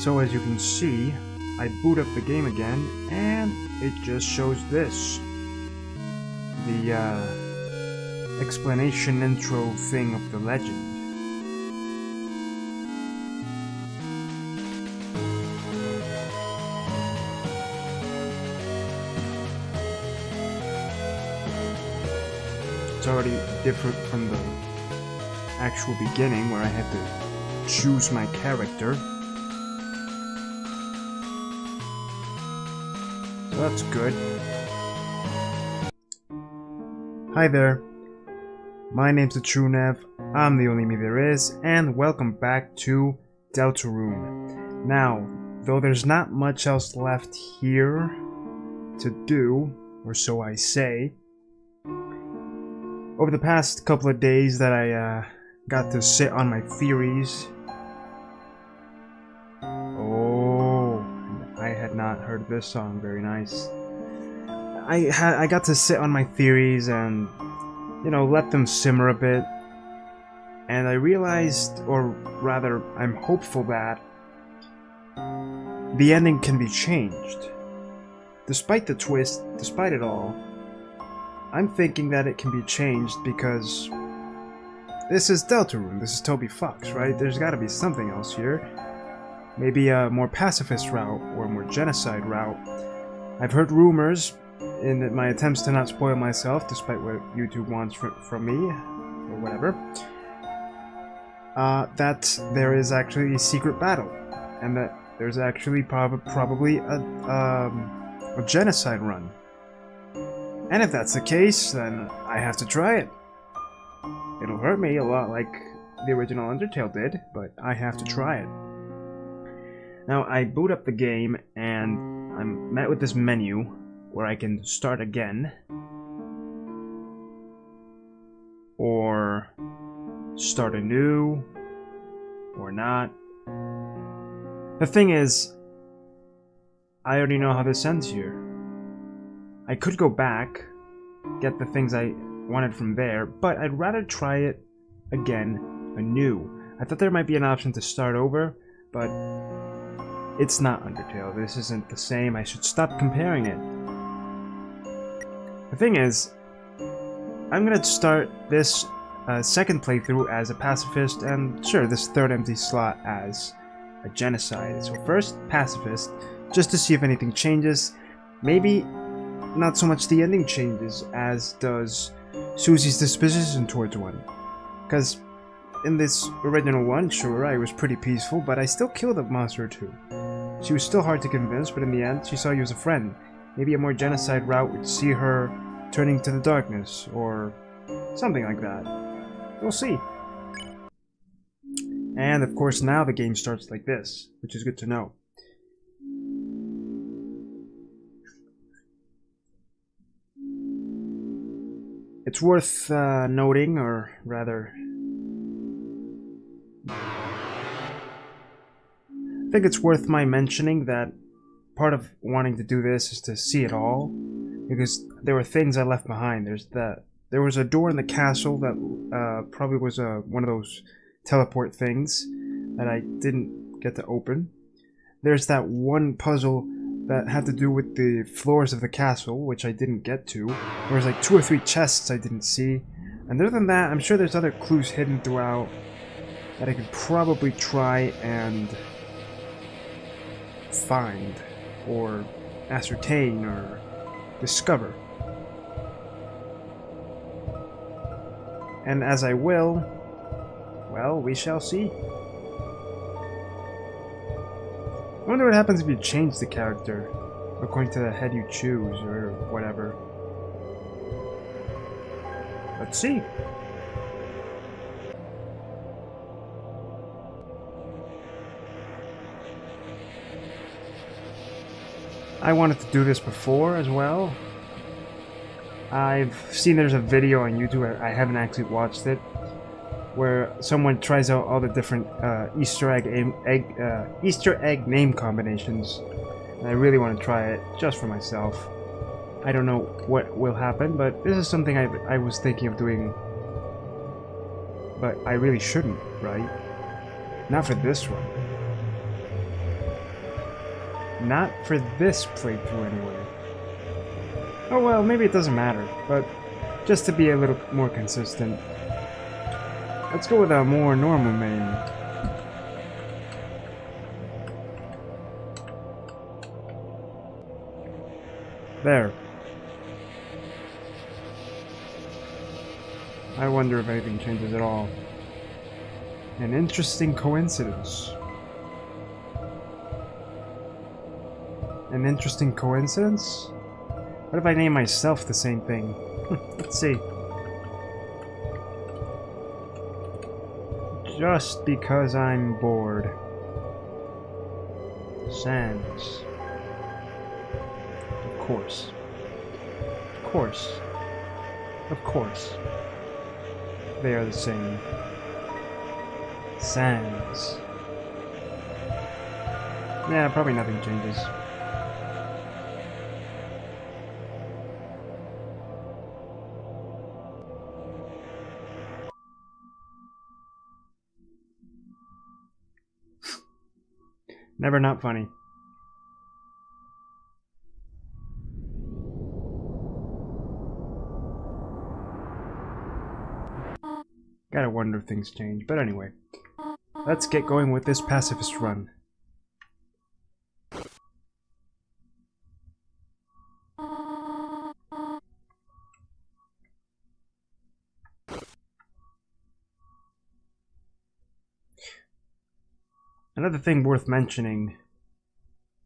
So as you can see, I boot up the game again, and it just shows this. The explanation intro thing of the legend. It's already different from the actual beginning where I had to choose my character. So that's good. Hi there. My name's Deltarune, I'm the only me there is, and welcome back to Deltarune. Now, though there's not much else left here to do, or so I say, over the past couple of days that I got to sit on my theories. Oh, I had not heard this song. Very nice. I got to sit on my theories and, you know, let them simmer a bit. And I realized, or rather, I'm hopeful that the ending can be changed. Despite the twist, despite it all, I'm thinking that it can be changed because this is Deltarune, this is Toby Fox, right? There's gotta be something else here. Maybe a more pacifist route, or a more genocide route. I've heard rumors, in my attempts to not spoil myself, despite what YouTube wants from me, or whatever, that there is actually a secret battle, and that there's actually probably a genocide run. And if that's the case, then I have to try it. It'll hurt me a lot like the original Undertale did, but I have to try it. Now, I boot up the game, and I'm met with this menu where I can start again, or start anew, or not. The thing is, I already know how this ends here. I could go back, get the things I wanted from there, but I'd rather try it again anew. I thought there might be an option to start over, but it's not Undertale. This isn't the same. I should stop comparing it. The thing is, I'm gonna start this second playthrough as a pacifist, and sure, this third empty slot as a genocide. So first, pacifist, just to see if anything changes. Maybe not so much the ending changes as does Susie's disposition towards one. Because in this original one, sure, I was pretty peaceful, but I still killed a monster or two. She was still hard to convince, but in the end, she saw you as a friend. Maybe a more genocide route would see her turning to the darkness, or something like that. We'll see. And of course now the game starts like this, which is good to know. It's worth noting, or rather, I think it's worth my mentioning that part of wanting to do this is to see it all, because there were things I left behind. There was a door in the castle that probably was one of those teleport things that I didn't get to open. There's that one puzzle that had to do with the floors of the castle, which I didn't get to. There was like 2 or 3 chests I didn't see. And other than that, I'm sure there's other clues hidden throughout that I could probably try and find, or ascertain, or discover. And as I will, well, we shall see. I wonder what happens if you change the character according to the head you choose, or whatever. Let's see. I wanted to do this before as well. I've seen there's a video on YouTube, I haven't actually watched it, where someone tries out all the different Easter egg name combinations, and I really want to try it just for myself. I don't know what will happen, but this is something I was thinking of doing, but I really shouldn't, right? Not for this one. Not for this playthrough anyway. Oh well, maybe it doesn't matter, but just to be a little more consistent, let's go with a more normal main. There. I wonder if anything changes at all. An interesting coincidence. An interesting coincidence? What if I name myself the same thing? Let's see. Just because I'm bored. Sands. Of course. Of course. Of course. They are the same. Sands. Yeah, probably nothing changes. Never not funny. Gotta wonder if things change, but anyway. Let's get going with this pacifist run. Another thing worth mentioning,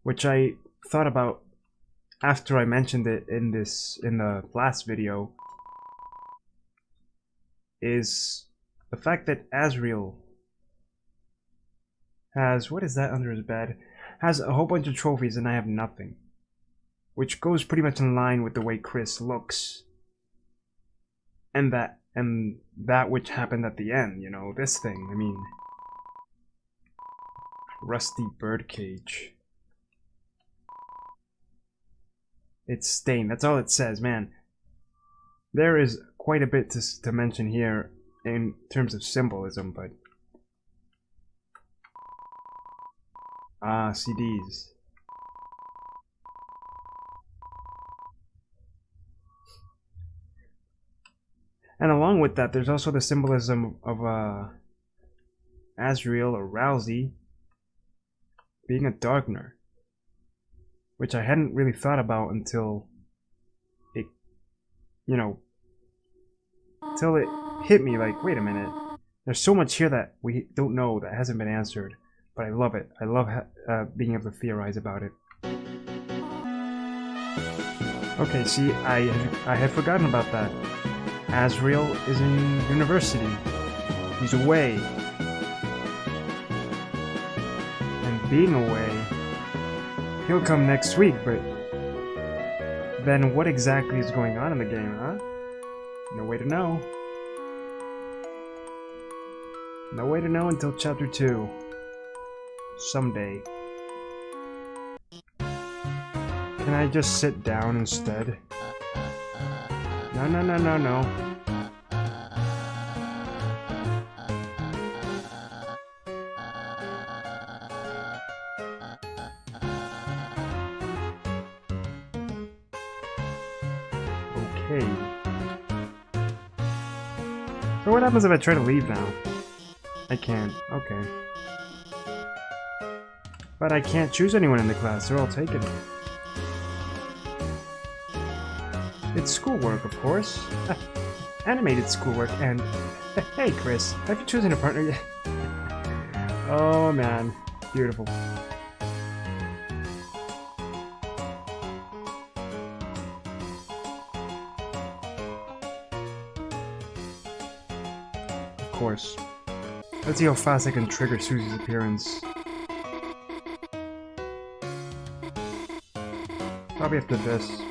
which I thought about after I mentioned it in the last video, is the fact that Azrael has, what is that under his bed? Has a whole bunch of trophies and I have nothing. Which goes pretty much in line with the way Chris looks. And that which happened at the end, you know, this thing, I mean. Rusty birdcage. It's stained, that's all it says, man. There is quite a bit to mention here in terms of symbolism, but... Ah, CDs. And along with that, there's also the symbolism of Azrael or Rousey being a Darkner, which I hadn't really thought about until it, you know, until it hit me like, wait a minute, there's so much here that we don't know that hasn't been answered, but I love it. I love being able to theorize about it. Okay, see, I had forgotten about that. Azrael is in university. He's away. And being away, he'll come next week, but then what exactly is going on in the game, huh? No way to know. No way to know until chapter 2. Someday. Can I just sit down instead? No, no, no, no, no. Okay. So what happens if I try to leave now? I can't. Okay. But I can't choose anyone in the class. They're all taken. It's schoolwork, of course. Animated schoolwork, and... Hey, Chris, have you chosen a partner yet? Oh, man. Beautiful. Of course. Let's see how fast I can trigger Susie's appearance. Probably after this.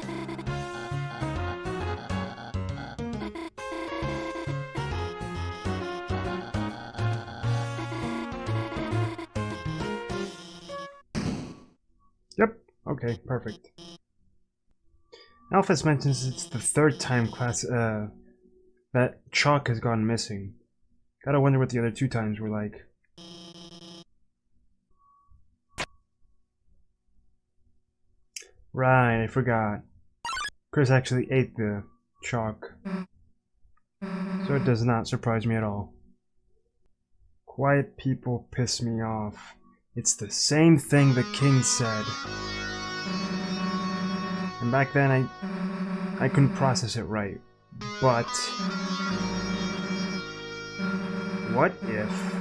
Yep. Okay, perfect. Alphys mentions it's the third time class that Chalk has gone missing. Gotta wonder what the other 2 times were like. Right, I forgot. Chris actually ate the chalk. So it does not surprise me at all. Quiet people piss me off. It's the same thing the king said. And back then I couldn't process it right. But what if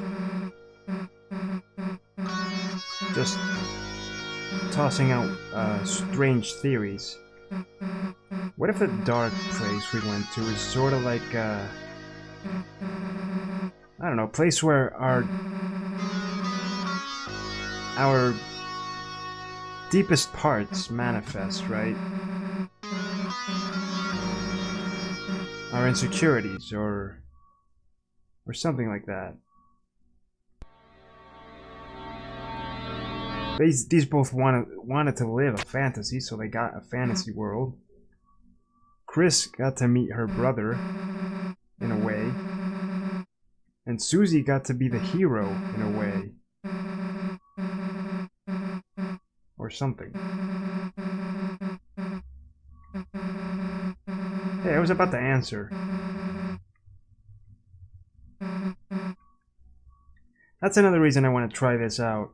just tossing out strange theories. What if the dark place we went to is sort of like I don't know, a place where our deepest parts manifest, right? Our insecurities or something like that. These both wanted to live a fantasy, so they got a fantasy world. Chris got to meet her brother, in a way. And Susie got to be the hero, in a way. Or something. Hey, I was about to answer. That's another reason I want to try this out.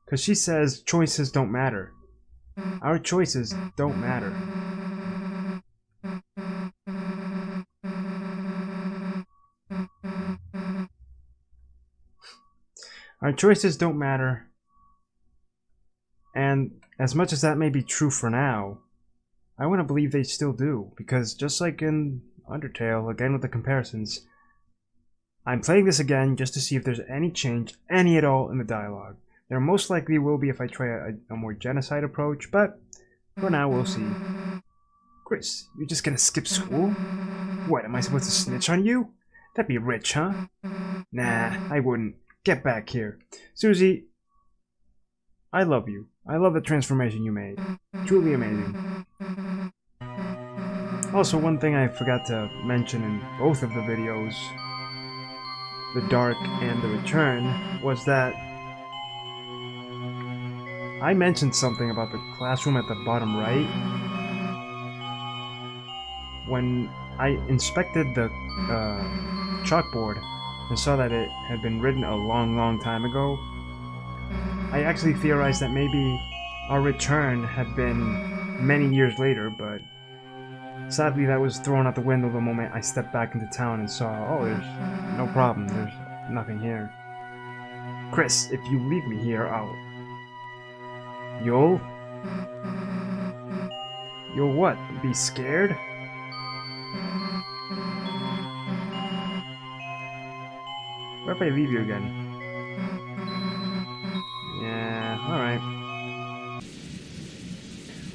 Because she says choices don't matter. Our choices don't matter. Our choices don't matter. And as much as that may be true for now, I want to believe they still do. Because just like in Undertale, again with the comparisons, I'm playing this again just to see if there's any change, any at all, in the dialogue. There most likely will be if I try a more genocide approach, but for now we'll see. Chris, you're just gonna skip school? What, am I supposed to snitch on you? That'd be rich, huh? Nah, I wouldn't. Get back here. Susie, I love you. I love the transformation you made. Truly amazing. Also, one thing I forgot to mention in both of the videos, The Dark and The Return, was that I mentioned something about the classroom at the bottom right. When I inspected the chalkboard and saw that it had been written a long time ago, I actually theorized that maybe our return had been many years later, but sadly that was thrown out the window the moment I stepped back into town and saw, oh, there's no problem, there's nothing here. Chris, if you leave me here, You'll what? Be scared? What if I leave you again? Yeah, alright.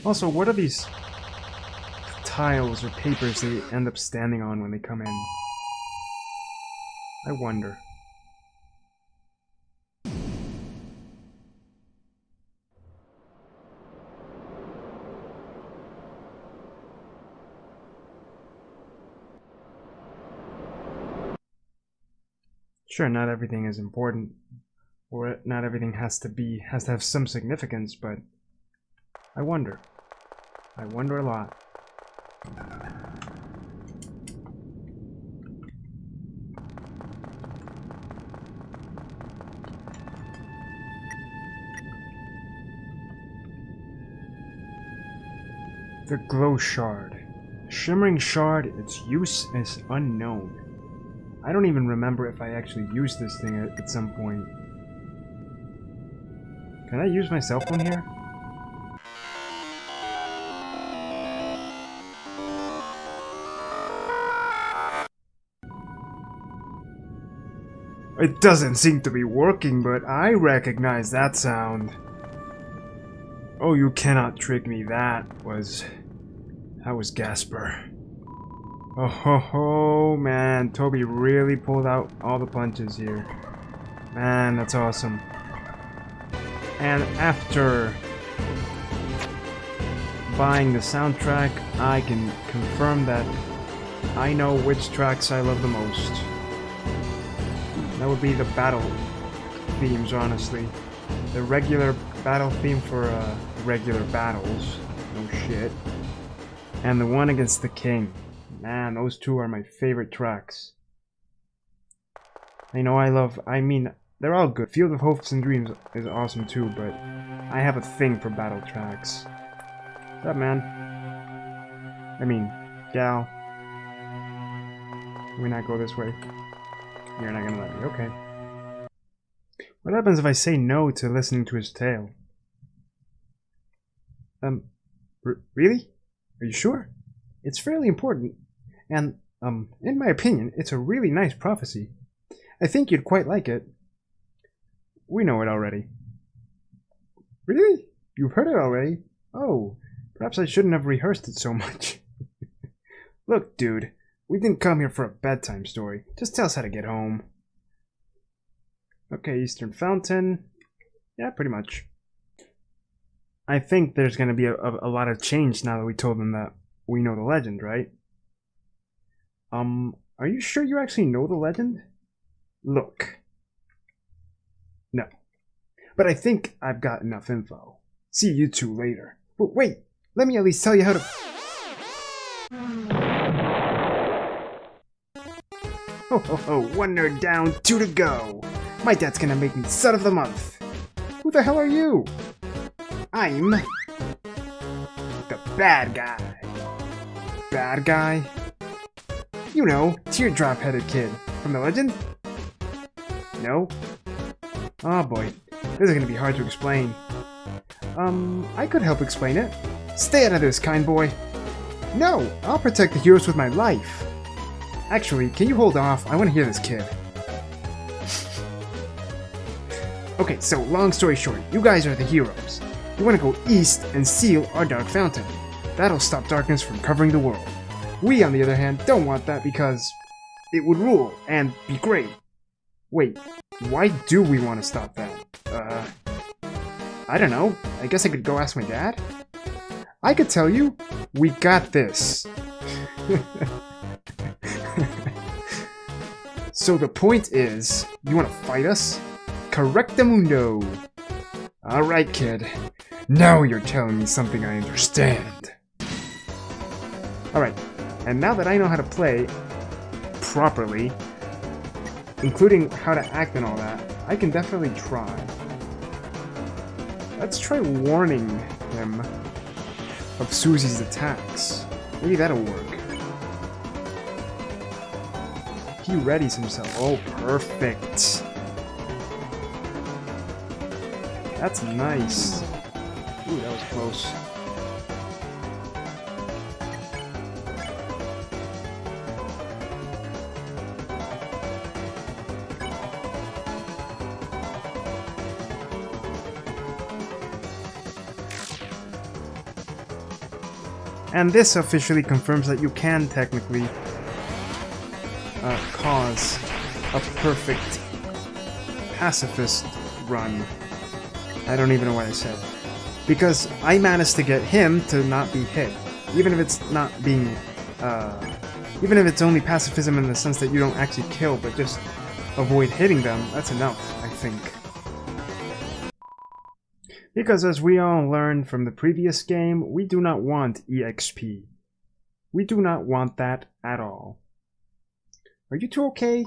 Also, what are these tiles or papers they end up standing on when they come in? I wonder. Sure, not everything is important, or not everything has to have some significance, but I wonder. I wonder a lot. The glow shard. Shimmering shard, its use is unknown. I don't even remember if I actually used this thing at some point. Can I use my cell phone here? It doesn't seem to be working, but I recognize that sound. Oh, you cannot trick me. That was Gasper. Oh ho ho, man, Toby really pulled out all the punches here. Man, that's awesome. And after buying the soundtrack, I can confirm that I know which tracks I love the most. That would be the battle themes, honestly. The regular battle theme for regular battles No shit. And the one against the king. Man, those two are my favorite tracks. I know I mean, they're all good. Field of Hopes and Dreams is awesome too, but I have a thing for battle tracks. What's up, man? I mean, gal. Can we not go this way? You're not gonna let me, okay. What happens if I say no to listening to his tale? Really? Are you sure? It's fairly important, and, in my opinion, it's a really nice prophecy. I think you'd quite like it. We know it already. Really? You've heard it already? Oh, perhaps I shouldn't have rehearsed it so much. Look, dude, we didn't come here for a bedtime story. Just tell us how to get home. Okay, Eastern Fountain. Yeah, pretty much. I think there's going to be a lot of change now that we told them that we know the legend, right? Are you sure you actually know the legend? Look. No. But I think I've got enough info. See you two later. But wait, let me at least tell you how to... Ho ho ho, one nerd down, two to go. My dad's gonna make me son of the month. Who the hell are you? I'm... the bad guy. Bad guy? You know, teardrop-headed kid. From the legend? No? Oh boy, this is gonna be hard to explain. I could help explain it. Stay out of this, kind boy. No, I'll protect the heroes with my life. Actually, can you hold off? I want to hear this kid. Okay, so long story short, you guys are the heroes. You want to go east and seal our dark fountain. That'll stop darkness from covering the world. We, on the other hand, don't want that because it would rule and be great. Wait, why do we want to stop that? I don't know. I guess I could go ask my dad? I could tell you, we got this. So the point is, you want to fight us? Correctamundo. Alright, kid. Now you're telling me something I understand. Alright, and now that I know how to play properly, including how to act and all that, I can definitely try. Let's try warning him of Susie's attacks. Maybe that'll work. He readies himself. Oh, perfect. That's nice. Ooh, that was close. And this officially confirms that you can technically cause a perfect pacifist run. I don't even know what I said. Because I managed to get him to not be hit. Even if it's not being, even if it's only pacifism in the sense that you don't actually kill, but just avoid hitting them, that's enough, I think. Because as we all learned from the previous game, we do not want EXP. We do not want that at all. Are you two okay?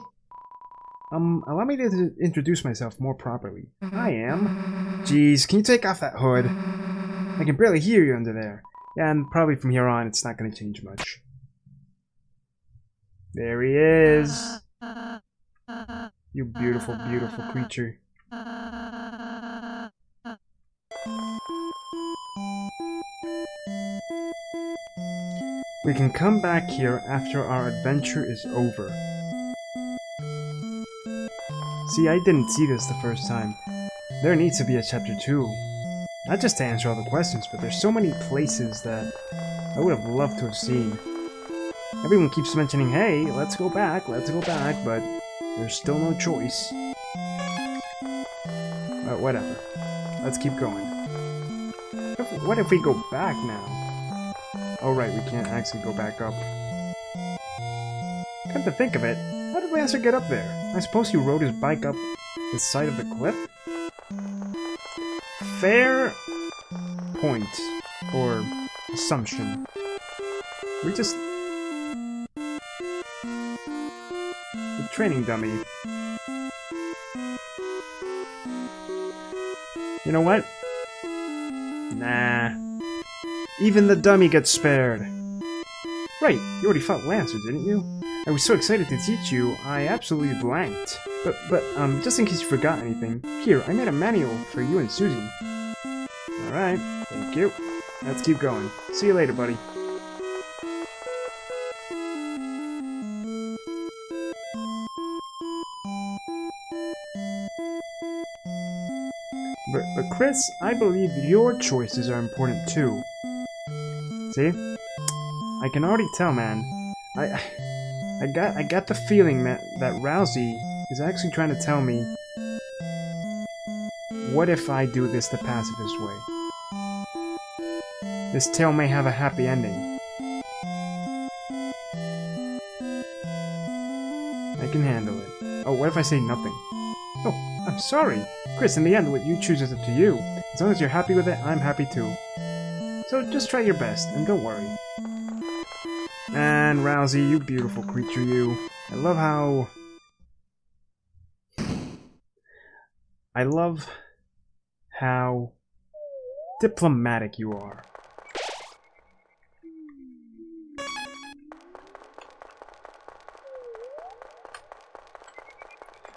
Allow me to introduce myself more properly. I am. Jeez, can you take off that hood? I can barely hear you under there. Yeah, and probably from here on, it's not going to change much. There he is. You beautiful, beautiful creature. We can come back here after our adventure is over. See, I didn't see this the first time. There needs to be a chapter 2. Not just to answer all the questions, but there's so many places that I would have loved to have seen. Everyone keeps mentioning, hey, let's go back, but there's still no choice. But whatever. Let's keep going. What if we go back now? Oh right, we can't actually go back up. Come to think of it, how did Lancer get up there? I suppose he rode his bike up the side of the cliff? Fair point. Or assumption. We just... The training dummy. You know what? Nah. Even the dummy gets spared. Right, you already fought Lancer, didn't you? I was so excited to teach you, I absolutely blanked. But, just in case you forgot anything, here, I made a manual for you and Susie. Alright, thank you. Let's keep going. See you later, buddy. But Chris, I believe your choices are important too. See? I can already tell, man. I got the feeling that Rousey is actually trying to tell me, what if I do this the pacifist way? This tale may have a happy ending. I can handle it. Oh, what if I say nothing? Oh, I'm sorry. Chris, in the end, what you choose is up to you. As long as you're happy with it, I'm happy too. So just try your best, and don't worry. And Rousey, you beautiful creature, you. I love how diplomatic you are.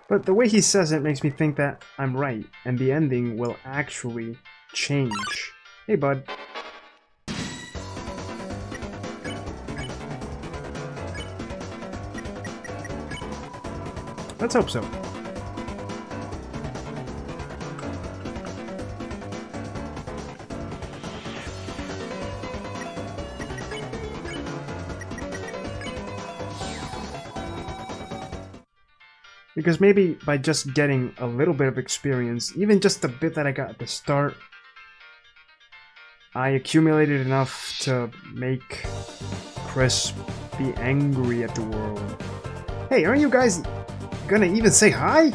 But the way he says it makes me think that I'm right, and the ending will actually change. Hey, bud. Let's hope so. Because maybe by just getting a little bit of experience, even just the bit that I got at the start, I accumulated enough to make Chris be angry at the world. Hey, aren't you guys gonna even say hi?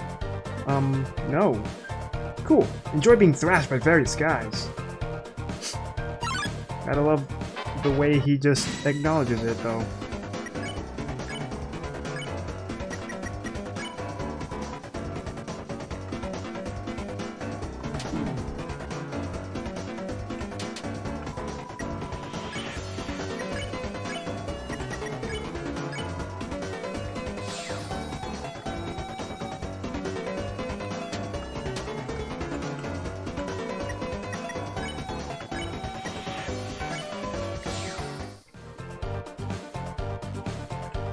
No. Cool. Enjoy being thrashed by various guys. Gotta love the way he just acknowledges it, though.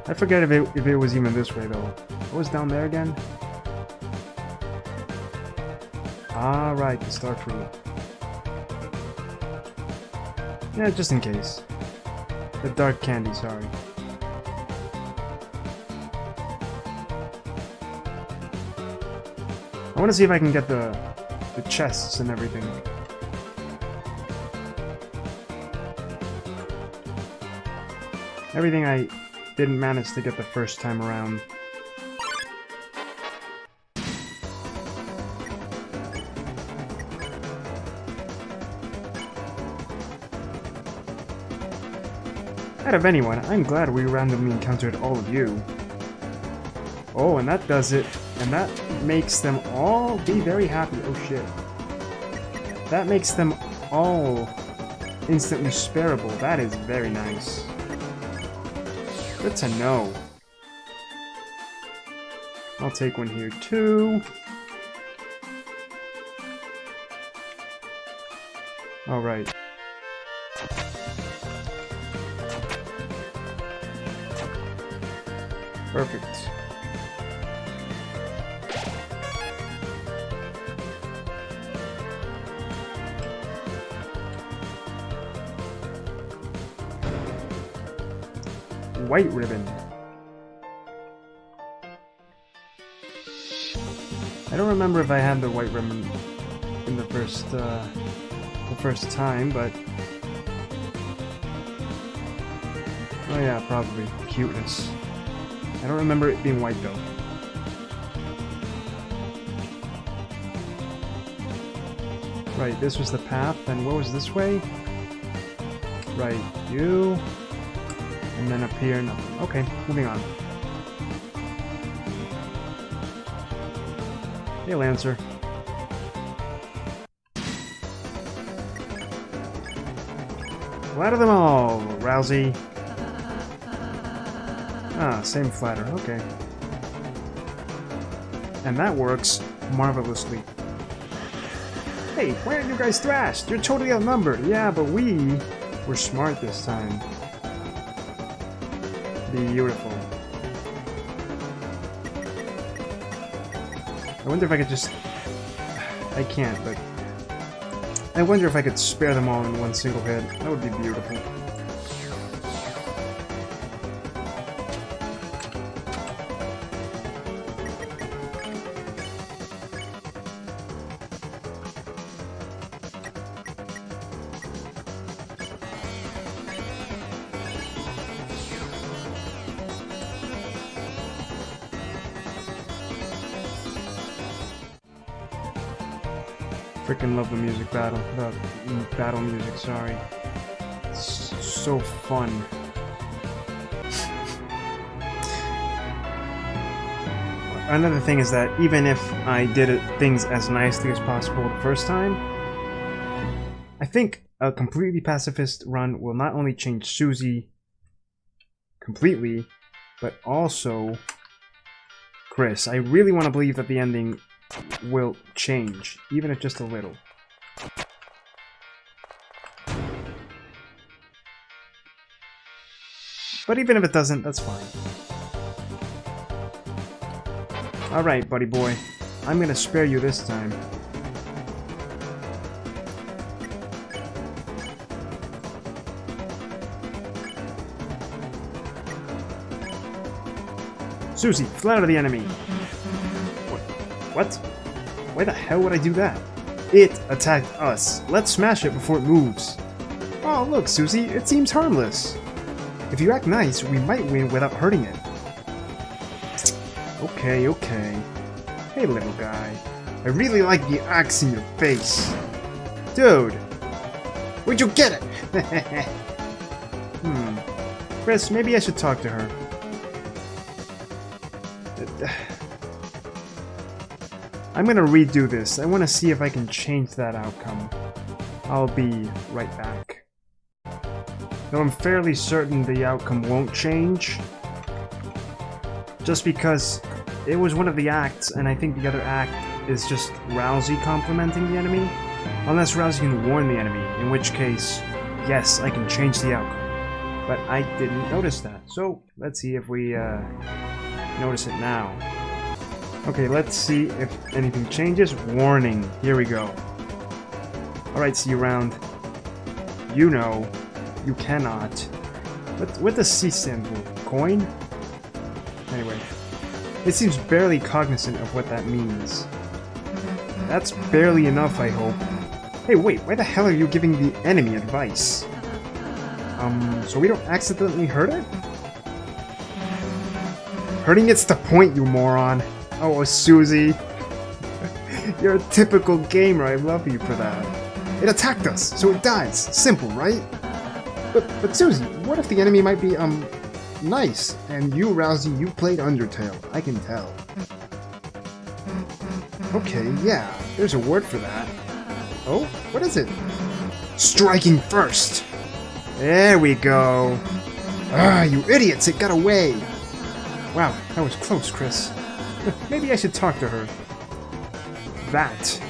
I forget if it was even this way, though. What was down there again? Ah, right, the star fruit. Yeah, just in case. The dark candy, sorry. I want to see if I can get the chests and everything. Everything I didn't manage to get the first time around. Out of anyone, I'm glad we randomly encountered all of you. Oh, and that does it. And that makes them all be very happy. Oh shit. That makes them all instantly spareable. That is very nice. Good to know. I'll take one here too. Alright. Perfect. White ribbon. I don't remember if I had the white ribbon in the first time, but oh yeah, probably cuteness. I don't remember it being white though. Right, this was the path, and what was this way? Right, you. And then up here, nothing. Okay, moving on. Hey, Lancer. Flatter them all, Rousey. Ah, same flatter, okay. And that works marvelously. Hey, why aren't you guys thrashed? You're totally outnumbered. Yeah, but we were smart this time. Beautiful. I wonder if I could just... I can't, but... I wonder if I could spare them all in one single hit. That would be beautiful. Freaking love the music battle. The battle music, sorry. It's so fun. Another thing is that even if I did things as nicely as possible the first time, I think a completely pacifist run will not only change Susie completely, but also Chris. I really want to believe that the ending will change, even if just a little. But even if it doesn't, that's fine. Alright, buddy boy. I'm gonna spare you this time. Susie, flatter the enemy! What? Why the hell would I do that? It attacked us. Let's smash it before it moves. Oh, look, Susie, it seems harmless. If you act nice, we might win without hurting it. Okay, okay. Hey, little guy. I really like the axe in your face. Dude! Where'd you get it? Chris, maybe I should talk to her. I'm gonna redo this. I want to see if I can change that outcome. I'll be right back. Though I'm fairly certain the outcome won't change. Just because it was one of the acts, and I think the other act is just Rousey complimenting the enemy. Unless Rousey can warn the enemy, in which case, yes, I can change the outcome. But I didn't notice that. So, let's see if we notice it now. Okay, let's see if anything changes. Warning. Here we go. Alright, see you around. You know, you cannot. What does C stand for? Coin? Anyway. It seems barely cognizant of what that means. That's barely enough, I hope. Hey, wait, why the hell are you giving the enemy advice? So we don't accidentally hurt it? Hurting it's the point, you moron. Oh, Susie. You're a typical gamer, I love you for that. It attacked us, so it dies. Simple, right? But Susie, what if the enemy might be, nice, and you, Rousey, you played Undertale. I can tell. Okay, yeah, there's a word for that. Oh, what is it? Striking first! There we go! Ah, you idiots, it got away! Wow, that was close, Chris. Maybe I should talk to her. That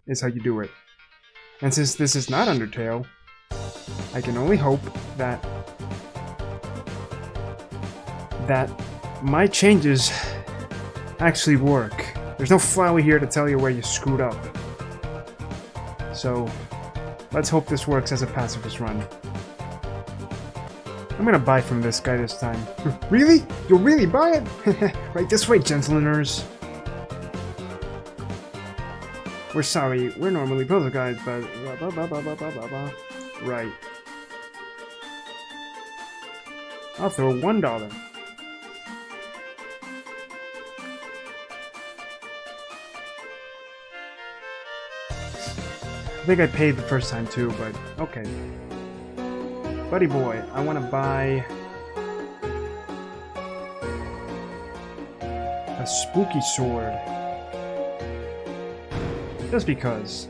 is how you do it. And since this is not Undertale, I can only hope that my changes actually work. There's no Flowey here to tell you where you screwed up. So, let's hope this works as a pacifist run. I'm gonna buy from this guy this time. Really? You'll really buy it? Right this way, gentlemeners. We're sorry, we're normally puzzle guys, but blah, blah, blah, blah, blah, blah, blah. Right. I'll throw $1. I think I paid the first time too, but okay. Buddy boy, I want to buy a spooky sword. Just because.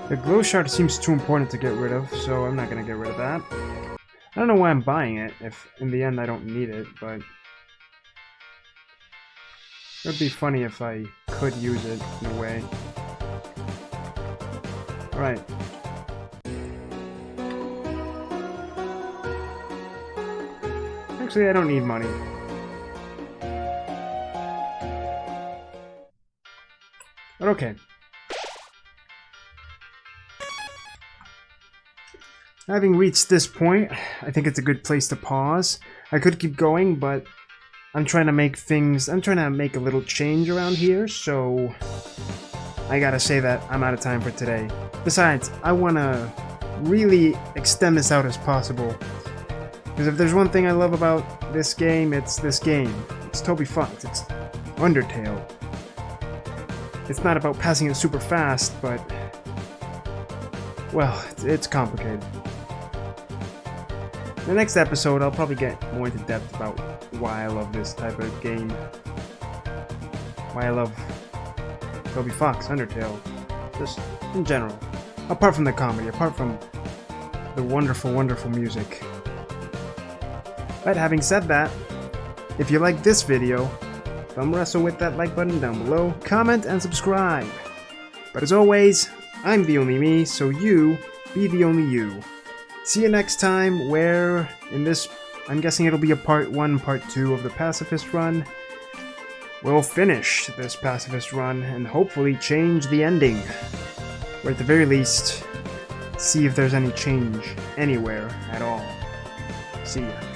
The glow shard seems too important to get rid of, so I'm not going to get rid of that. I don't know why I'm buying it, if in the end I don't need it, but it would be funny if I could use it in a way. Alright. Actually, I don't need money. But okay. Having reached this point, I think it's a good place to pause. I could keep going, but I'm trying to make a little change around here, so I gotta say that I'm out of time for today. Besides, I want to really extend this out as possible. Because if there's one thing I love about this game, it's this game. It's totally fucked. It's Undertale. It's not about passing it super fast, but well, it's complicated. In the next episode, I'll probably get more into depth about why I love this type of game. Why I love Toby Fox, Undertale. Just in general. Apart from the comedy, apart from the wonderful, wonderful music. But having said that, if you like this video, thumb wrestle with that like button down below, comment and subscribe. But as always, I'm the only me, so you be the only you. See you next time, where in this, I'm guessing it'll be a part 1, part 2 of the Pacifist run. We'll finish this Pacifist run and hopefully change the ending. Or at the very least, see if there's any change anywhere at all. See ya.